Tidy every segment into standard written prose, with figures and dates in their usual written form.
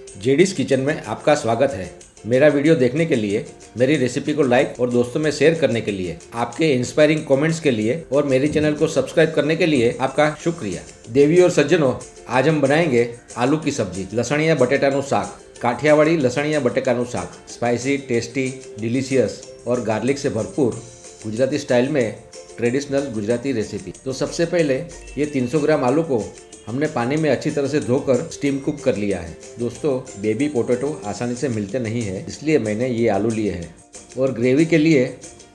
JDs kitchen में आपका स्वागत है। मेरा वीडियो देखने के लिए, मेरी रेसिपी को लाइक और दोस्तों में शेयर करने के लिए, आपके इंस्पायरिंग कमेंट्स के लिए और मेरे चैनल को सब्सक्राइब करने के लिए आपका शुक्रिया। देवी और सज्जनों, आज हम बनाएंगे आलू की सब्जी, लसणिया बटेटाનું શાક, काठियावाड़ी लसणिया बटेकाનું શાક। स्पाइसी, टेस्टी, डिलीशियस और गार्लिक से भरपूर गुजराती स्टाइल में ट्रेडिशनल गुजराती रेसिपी। तो सबसे पहले ये 300 ग्राम आलू को हमने पानी में अच्छी तरह से धोकर स्टीम कुक कर लिया है। दोस्तों, बेबी पोटैटो आसानी से मिलते नहीं है, इसलिए मैंने ये आलू लिए हैं। और ग्रेवी के लिए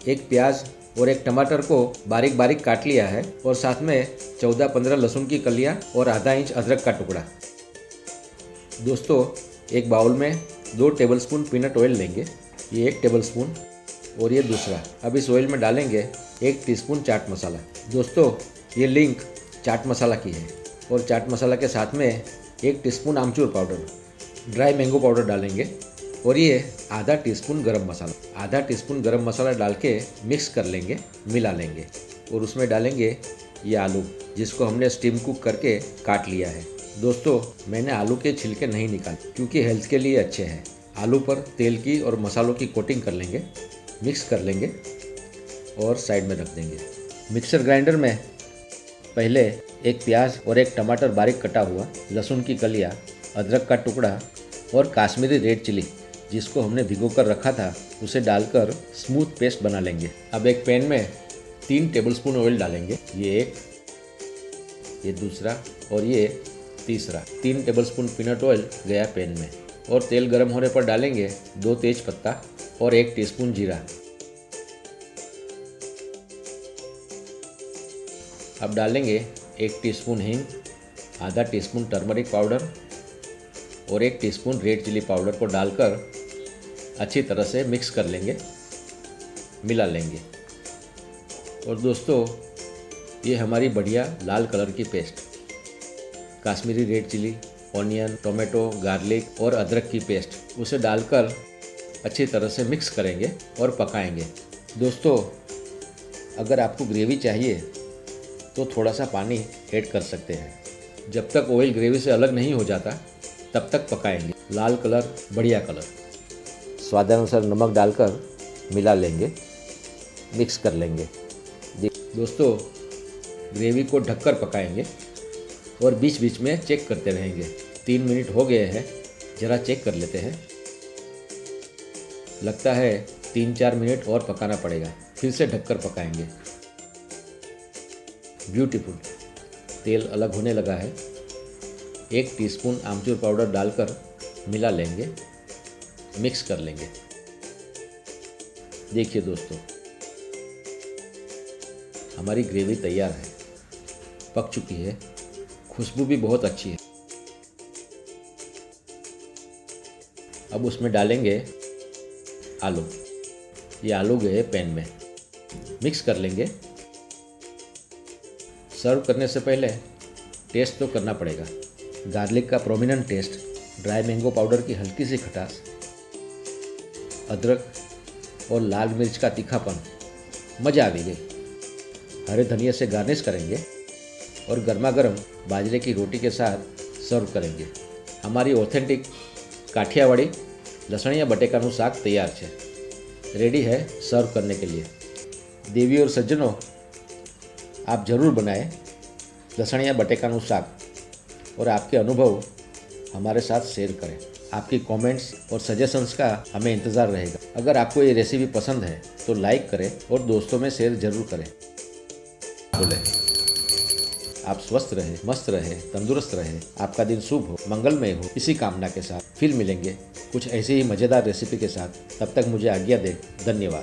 एक प्याज और एक टमाटर को बारीक बारीक काट लिया है और साथ में 14-15 लहसुन की कलियां और आधा इंच अदरक का टुकड़ा। दोस्तों, एक बाउल में 2 टेबलस्पून पीनट ऑयल लेंगे, ये 1 टेबलस्पून और ये दूसरा। अब इस ऑयल में डालेंगे 1 टीस्पून चाट मसाला। दोस्तों, ये लिंक चाट मसाला की है। और चाट मसाला के साथ में 1 टीस्पून आमचूर पाउडर, ड्राई मैंगो पाउडर डालेंगे और ये आधा टीस्पून गरम मसाला। आधा टीस्पून गरम मसाला डाल के मिक्स कर लेंगे, मिला लेंगे और उसमें डालेंगे ये आलू जिसको हमने स्टीम कुक करके काट लिया है। दोस्तों, मैंने आलू के छिलके नहीं निकाले क्योंकि हेल्थ के लिए अच्छे हैं। आलू पर तेल की और मसालों की कोटिंग कर लेंगे, मिक्स कर लेंगे और साइड में रख देंगे। मिक्सर ग्राइंडर में पहले एक प्याज और एक टमाटर बारीक कटा हुआ, लहसुन की कलियां, अदरक का टुकड़ा और काश्मीरी रेड चिली जिसको हमने भिगो कर रखा था उसे डालकर स्मूथ पेस्ट बना लेंगे। अब एक पैन में 3 टेबलस्पून ऑयल डालेंगे, ये एक, ये दूसरा और ये तीसरा। 3 टेबलस्पून पीनट ऑयल गया पैन में और तेल गर्म होने पर डालेंगे 2 तेज पत्ता और 1 टीस्पून जीरा। अब डालेंगे 1 टीस्पून हींग, आधा टीस्पून टर्मरिक पाउडर और 1 टीस्पून रेड चिली पाउडर को डालकर अच्छी तरह से मिक्स कर लेंगे, मिला लेंगे। और दोस्तों, ये हमारी बढ़िया लाल कलर की paste, Kashmiri red chilli, onion, tomato, garlic और अदरक की पेस्ट, उसे डालकर अच्छी तरह से मिक्स करेंगे और पकाएंगे। दोस्तों, अगर आपको ग्रेवी चाहिए तो थोड़ा सा पानी ऐड कर सकते हैं। जब तक ऑयल ग्रेवी से अलग नहीं हो जाता तब तक पकाएंगे। लाल कलर, बढ़िया कलर। स्वादानुसार नमक डालकर मिला लेंगे, मिक्स कर लेंगे। दोस्तों, ग्रेवी को ढककर पकाएंगे और बीच बीच में चेक करते रहेंगे। 3 मिनट हो गए हैं, ज़रा चेक कर लेते हैं। लगता है 3-4 मिनट और पकाना पड़ेगा, फिर से ढककर पकाएंगे। ब्यूटीफुल, तेल अलग होने लगा है। 1 टीस्पून आमचूर पाउडर डालकर मिला लेंगे, मिक्स कर लेंगे। देखिए दोस्तों, हमारी ग्रेवी तैयार है, पक चुकी है, खुशबू भी बहुत अच्छी है। अब उसमें डालेंगे आलू। ये आलू गए पैन में, मिक्स कर लेंगे। सर्व करने से पहले टेस्ट तो करना पड़ेगा। गार्लिक का prominent taste, dry mango powder की हल्की सी खटास, अदरक और लाल मिर्च का तीखापन, मज़ा आ गई। हरे धनिया से गार्निश करेंगे और गर्मा गर्म बाजरे की रोटी के साथ सर्व करेंगे। हमारी ऑथेंटिक काठियावाड़ी लसणिया बटेकाનું શાક तैयार है, रेडी है सर्व करने के लिए। देवी और सज्जनों, आप ज़रूर बनाएं लसणिया बटेकाનું શાક और आपके अनुभव हमारे साथ शेयर करें। आपकी कमेंट्स और सजेशंस का हमें इंतज़ार रहेगा। अगर आपको ये रेसिपी पसंद है तो लाइक करें और दोस्तों में शेयर ज़रूर करें। बोले, आप स्वस्थ रहे, मस्त रहे, तंदुरुस्त रहे, आपका दिन शुभ हो, मंगलमय हो, इसी कामना के साथ फिर मिलेंगे कुछ ऐसी ही मज़ेदार रेसिपी के साथ। तब तक मुझे आज्ञा दें। धन्यवाद।